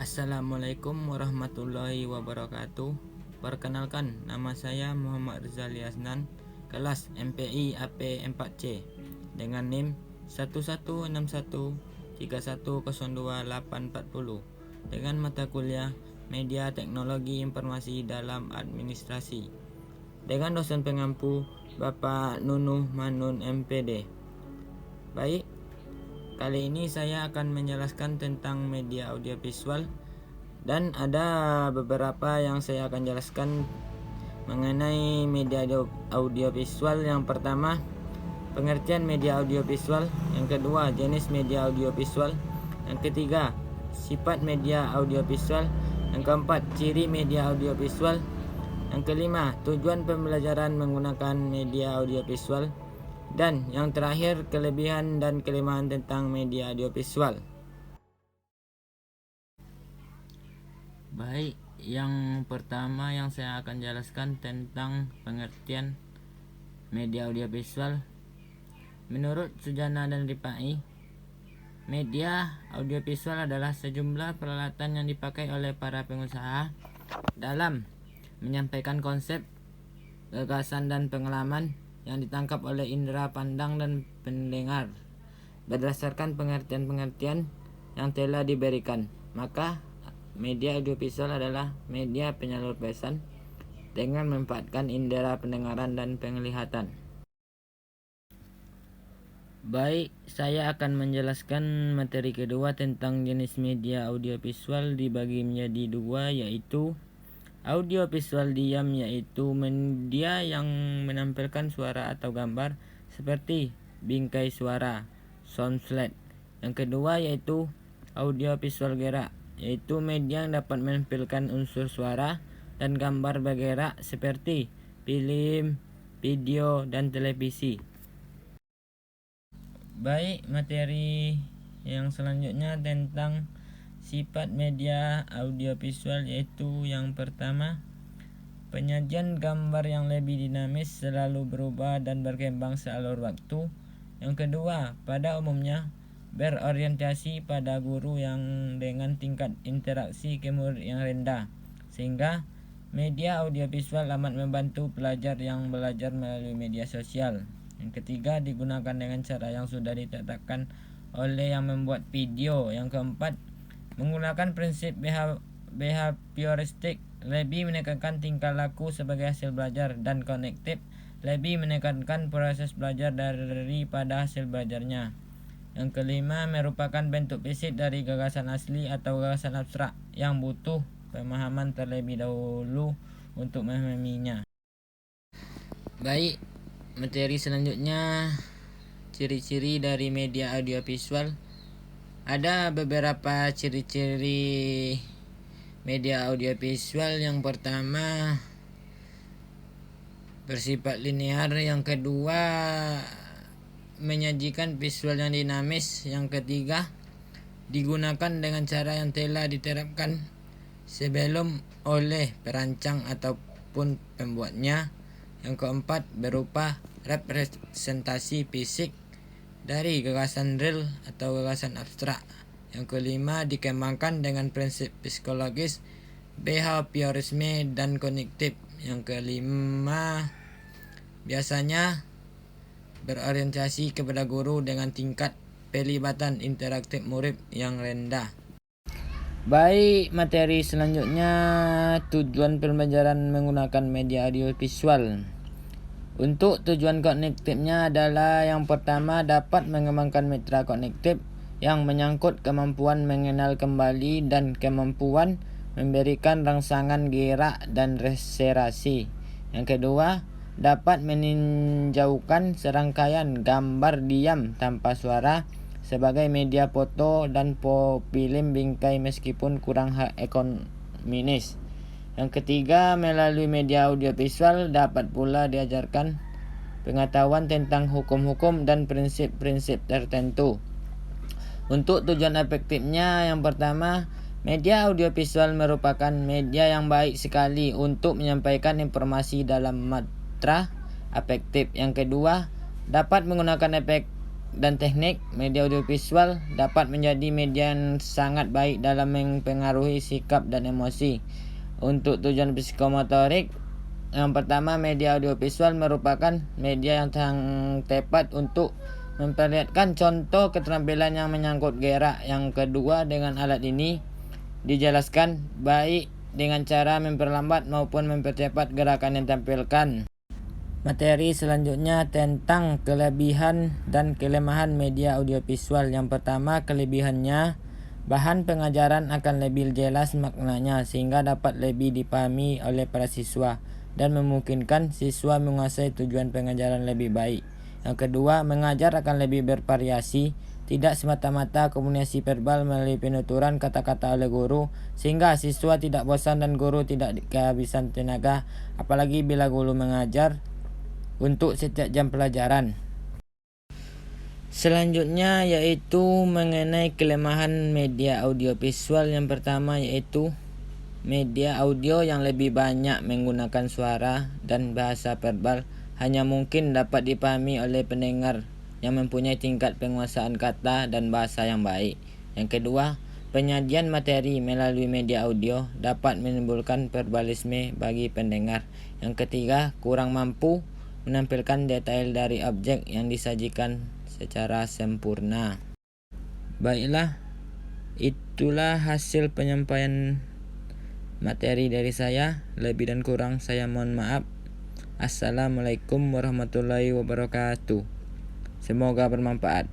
Assalamualaikum warahmatullahi wabarakatuh. Perkenalkan, nama saya Muhammad Rizali Asnan, kelas MPI AP 4C dengan NIM 116131028440 dengan mata kuliah Media Teknologi Informasi dalam Administrasi dengan dosen pengampu Bapak Nunuh Manun MPD. Baik, kali ini saya akan menjelaskan tentang media audiovisual dan ada beberapa yang saya akan jelaskan mengenai media audiovisual. Yang pertama, pengertian media audiovisual. Yang kedua, jenis media audiovisual. Yang ketiga, sifat media audiovisual. Yang keempat, ciri media audiovisual. Yang kelima, tujuan pembelajaran menggunakan media audiovisual. Dan yang terakhir, kelebihan dan kelemahan tentang media audiovisual. Baik, yang pertama yang saya akan jelaskan tentang pengertian media audiovisual. Menurut Sujana dan Ripai, media audiovisual adalah sejumlah peralatan yang dipakai oleh para pengusaha dalam menyampaikan konsep, gagasan dan pengalaman yang ditangkap oleh indera pandang dan pendengar berdasarkan pengertian-pengertian yang telah diberikan. Maka media audiovisual adalah media penyalur pesan dengan memanfaatkan indera pendengaran dan penglihatan. Baik, saya akan menjelaskan materi kedua tentang jenis media audiovisual dibagi menjadi dua, yaitu audiovisual diam, yaitu media yang menampilkan suara atau gambar seperti bingkai suara, sound slide. Yang kedua yaitu audiovisual gerak, yaitu media yang dapat menampilkan unsur suara dan gambar bergerak seperti film, video, dan televisi. Baik, materi yang selanjutnya tentang sifat media audiovisual, yaitu yang pertama, penyajian gambar yang lebih dinamis, selalu berubah dan berkembang sealur waktu. Yang kedua, pada umumnya berorientasi pada guru yang dengan tingkat interaksi ke murid yang rendah, sehingga media audiovisual amat membantu pelajar yang belajar melalui media sosial. Yang ketiga, digunakan dengan cara yang sudah ditetapkan oleh yang membuat video. Yang keempat, menggunakan prinsip behavioristik, lebih menekankan tingkah laku sebagai hasil belajar, dan konektif, lebih menekankan proses belajar daripada hasil belajarnya. Yang kelima, merupakan bentuk fisik dari gagasan asli atau gagasan abstrak yang butuh pemahaman terlebih dahulu untuk memahaminya. Baik, materi selanjutnya, ciri-ciri dari media audiovisual. Ada beberapa ciri-ciri media audiovisual. Yang pertama, bersifat linear. Yang kedua, menyajikan visual yang dinamis. Yang ketiga, digunakan dengan cara yang telah diterapkan sebelum oleh perancang ataupun pembuatnya. Yang keempat, berupa representasi fisik dari gagasan real atau gagasan abstrak. Yang kelima, dikembangkan dengan prinsip psikologis, behaviorisme, dan kognitif. Yang kelima, biasanya berorientasi kepada guru dengan tingkat pelibatan interaktif murid yang rendah. Baik, materi selanjutnya, tujuan pembelajaran menggunakan media audiovisual. Untuk tujuan kognitifnya adalah yang pertama, dapat mengembangkan mitra kognitif yang menyangkut kemampuan mengenal kembali dan kemampuan memberikan rangsangan gerak dan reserasi. Yang kedua, dapat meninjaukan serangkaian gambar diam tanpa suara sebagai media foto dan film bingkai meskipun kurang ekonomis. Yang ketiga, melalui media audiovisual dapat pula diajarkan pengetahuan tentang hukum-hukum dan prinsip-prinsip tertentu. Untuk tujuan efektifnya, yang pertama, media audiovisual merupakan media yang baik sekali untuk menyampaikan informasi dalam matra efektif. Yang kedua, dapat menggunakan efek dan teknik, media audiovisual dapat menjadi media yang sangat baik dalam mempengaruhi sikap dan emosi. Untuk tujuan psikomotorik, yang pertama, media audiovisual merupakan media yang tepat untuk memperlihatkan contoh keterampilan yang menyangkut gerak. Yang kedua, dengan alat ini dijelaskan baik dengan cara memperlambat maupun mempercepat gerakan yang ditampilkan. Materi selanjutnya tentang kelebihan dan kelemahan media audiovisual. Yang pertama, kelebihannya, bahan pengajaran akan lebih jelas maknanya sehingga dapat lebih dipahami oleh para siswa dan memungkinkan siswa menguasai tujuan pengajaran lebih baik. Yang kedua, mengajar akan lebih bervariasi, tidak semata-mata komunikasi verbal melalui penuturan kata-kata oleh guru, sehingga siswa tidak bosan dan guru tidak kehabisan tenaga, apalagi bila guru mengajar untuk setiap jam pelajaran. Selanjutnya yaitu mengenai kelemahan media audiovisual. Yang pertama yaitu media audio yang lebih banyak menggunakan suara dan bahasa verbal hanya mungkin dapat dipahami oleh pendengar yang mempunyai tingkat penguasaan kata dan bahasa yang baik. Yang kedua, penyajian materi melalui media audio dapat menimbulkan verbalisme bagi pendengar. Yang ketiga, kurang mampu menampilkan detail dari objek yang disajikan secara sempurna. Baiklah, itulah hasil penyampaian materi dari saya. Lebih dan kurang saya mohon maaf. Assalamualaikum warahmatullahi wabarakatuh. Semoga bermanfaat.